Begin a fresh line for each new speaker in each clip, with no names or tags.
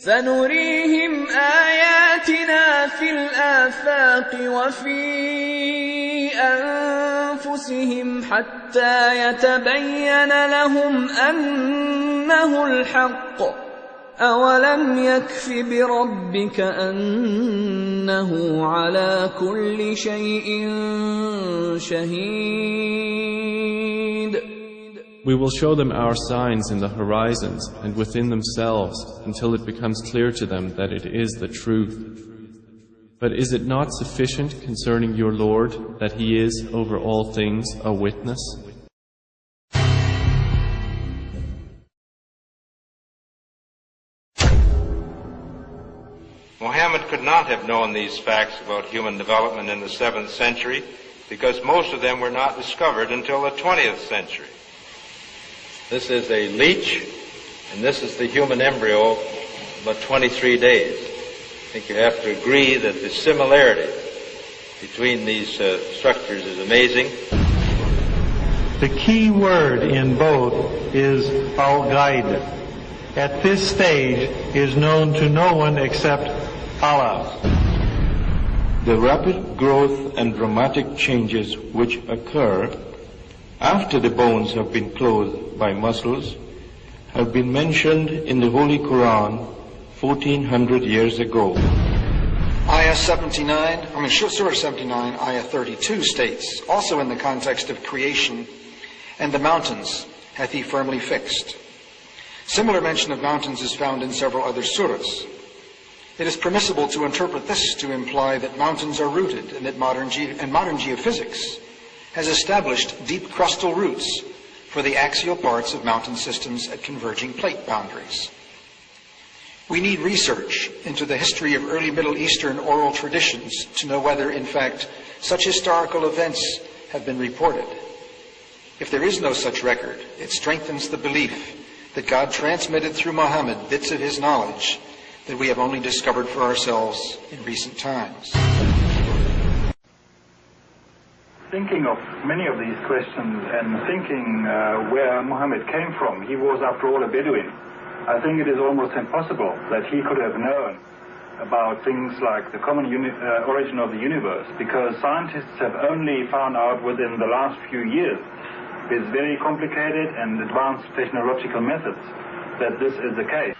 سنريهم آياتنا في الآفاق وفي أنفسهم حتى يتبين لهم أنه الحق أولم يكف بربك أنه على كل شيء شهيد.
We will show them our signs in the horizons and within themselves until it becomes clear to them that it is the truth. But is it not sufficient concerning your Lord that He is over all things a witness?
Muhammad could not have known these facts about human development in the 7th century because most of them were not discovered until the 20th century. This is a leech, and this is the human embryo, about 23 days. I think you have to agree that the similarity between these structures is amazing.
The key word in both is al-ghaib. At this stage is known to no one except Allah.
The rapid growth and dramatic changes which occur after the bones have been clothed by muscles have been mentioned in the Holy Quran 1400 years ago.
Surah 79, Ayah 32 states, also in the context of creation, and the mountains hath He firmly fixed. Similar mention of mountains is found in several other surahs. It is permissible to interpret this to imply that mountains are rooted and that modern geophysics has established deep crustal roots for the axial parts of mountain systems at converging plate boundaries. We need research into the history of early Middle Eastern oral traditions to know whether, in fact, such historical events have been reported. If there is no such record, it strengthens the belief that God transmitted through Muhammad bits of His knowledge that we have only discovered for ourselves in recent times.
Thinking of many of these questions and thinking where Muhammad came from, he was after all a Bedouin. I think it is almost impossible that he could have known about things like the common origin of the universe, because scientists have only found out within the last few years, with very complicated and advanced technological methods, that this is the case.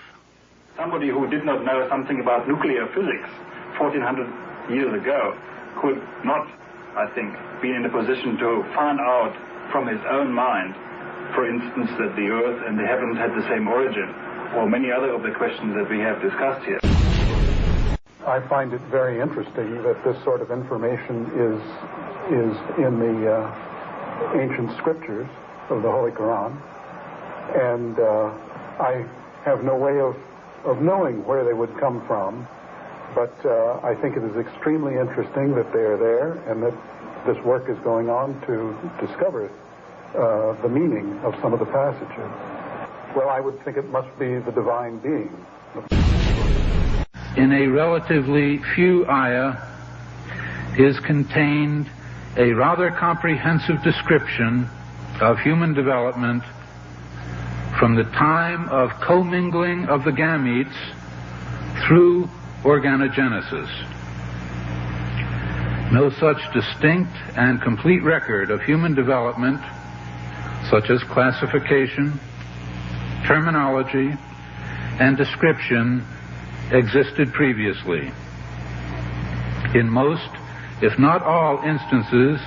Somebody who did not know something about nuclear physics 1400 years ago could not, I think, be in a position to find out from his own mind, for instance, that the earth and the heavens had the same origin, or many other of the questions that we have discussed here.
I find it very interesting that this sort of information is in the ancient scriptures of the Holy Quran, and I have no way of knowing where they would come from, but I think it is extremely interesting that they are there and that this work is going on to discover the meaning of some of the passages. Well, I would think it must be the divine being.
In a relatively few ayah is contained a rather comprehensive description of human development from the time of commingling of the gametes through organogenesis. No such distinct and complete record of human development, such as classification, terminology, and description, existed previously. In most, if not all instances,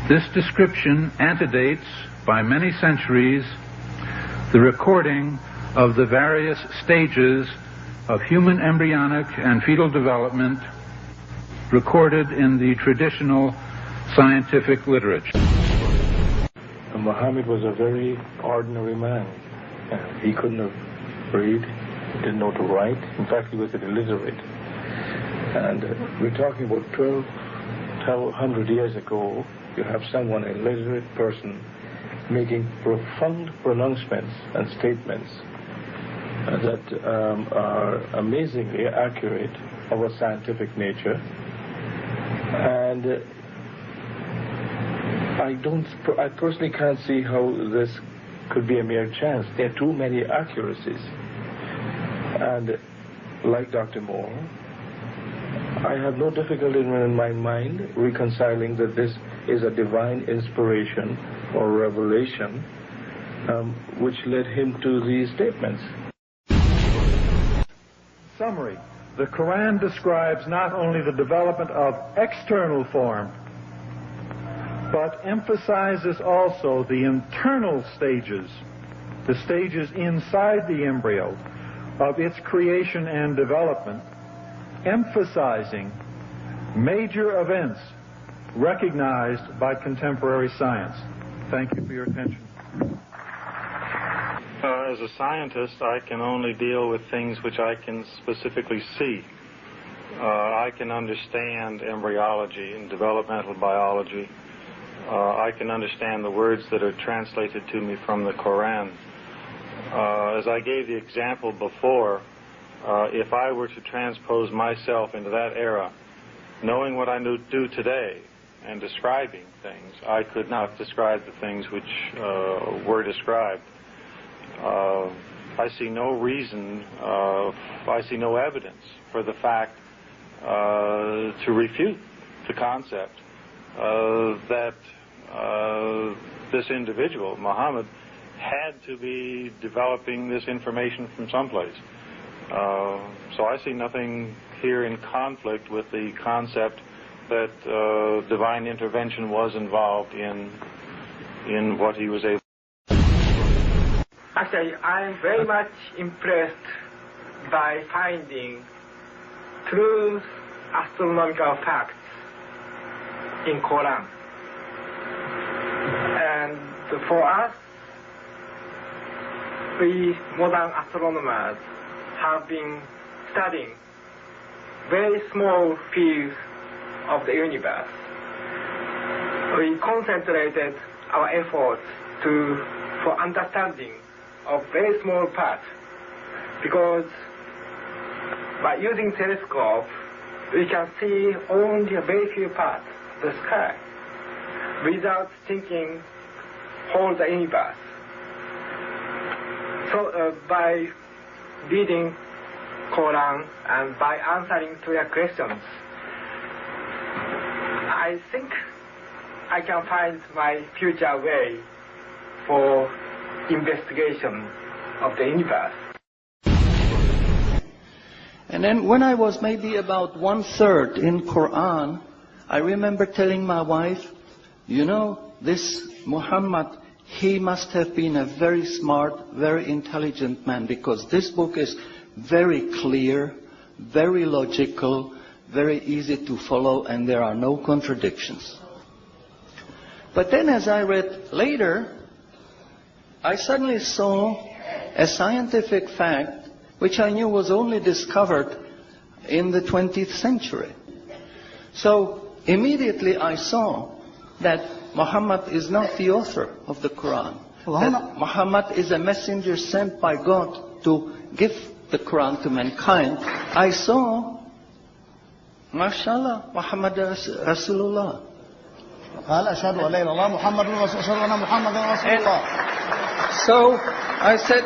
this description antedates by many centuries the recording of the various stages of human embryonic and fetal development recorded in the traditional scientific literature.
Muhammad was a very ordinary man. He couldn't have read, didn't know to write. In fact, he was illiterate. And we're talking about 1,200 years ago. You have someone, a literate person, making profound pronouncements and statements that are amazingly accurate of a scientific nature. And I personally can't see how this could be a mere chance. There are too many accuracies. And like Dr. Moore, I have no difficulty in my mind reconciling that this is a divine inspiration or revelation which led him to these statements.
Summary. The Quran describes not only the development of external form, but emphasizes also the internal stages, the stages inside the embryo of its creation and development, emphasizing major events recognized by contemporary science. Thank you for your attention.
As a scientist, I can only deal with things which I can specifically see. I can understand embryology and developmental biology. I can understand the words that are translated to me from the Quran. As I gave the example before, if I were to transpose myself into that era, knowing what I do today and describing things, I could not describe the things which were described. I see no reason, I see no evidence for the fact to refute the concept that this individual, Muhammad, had to be developing this information from someplace. So I see nothing here in conflict with the concept that divine intervention was involved in what he was able.
Actually, I'm very much impressed by finding true astronomical facts in Quran. And for us, we modern astronomers have been studying very small fields of the universe. We concentrated our efforts for understanding of very small parts, because by using telescope we can see only a very few parts of the sky without thinking whole the universe. So by reading Quran and by answering to your questions, I think I can find my future way for investigation of the universe.
And then when I was maybe about 1/3 in Quran, I remember telling my wife, you know, this Muhammad, he must have been a very smart, very intelligent man, because this book is very clear, very logical, very easy to follow, and there are no contradictions. But then as I read later, I suddenly saw a scientific fact which I knew was only discovered in the 20th century. So immediately I saw that Muhammad is not the author of the Quran. That Muhammad is a messenger sent by God to give the Quran to mankind. I saw, mashallah, Muhammad Rasulullah. So I said,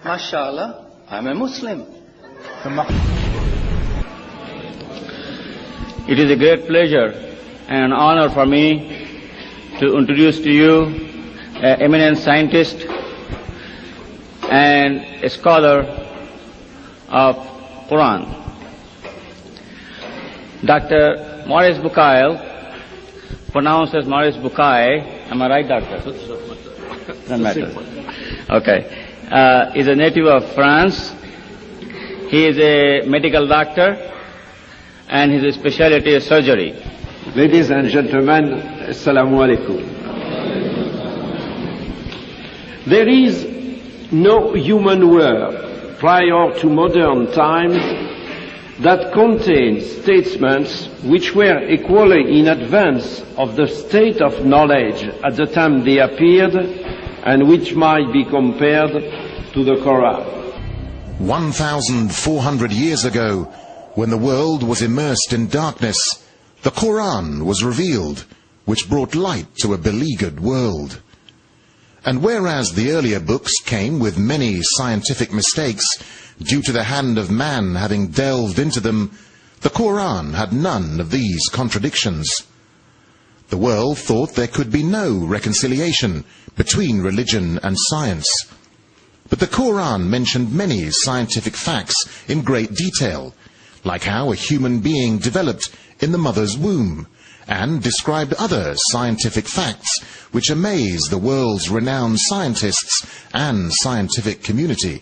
mashallah, I'm a Muslim.
It is a great pleasure and honor for me to introduce to you an eminent scientist and a scholar of Quran, Dr. Maurice Bucaille, pronounced as Maurice Bucaille. Am I right, doctor? Doesn't matter. Okay. Is a native of France. He is a medical doctor, and his specialty is surgery.
Ladies and gentlemen, Assalamu alaikum. There is no human work prior to modern times that contains statements which were equally in advance of the state of knowledge at the time they appeared, and which might be compared to the Quran.
1,400 years ago, when the world was immersed in darkness, the Quran was revealed, which brought light to a beleaguered world. And whereas the earlier books came with many scientific mistakes, due to the hand of man having delved into them, the Qur'an had none of these contradictions. The world thought there could be no reconciliation between religion and science. But the Qur'an mentioned many scientific facts in great detail, like how a human being developed in the mother's womb, and described other scientific facts which amaze the world's renowned scientists and scientific community.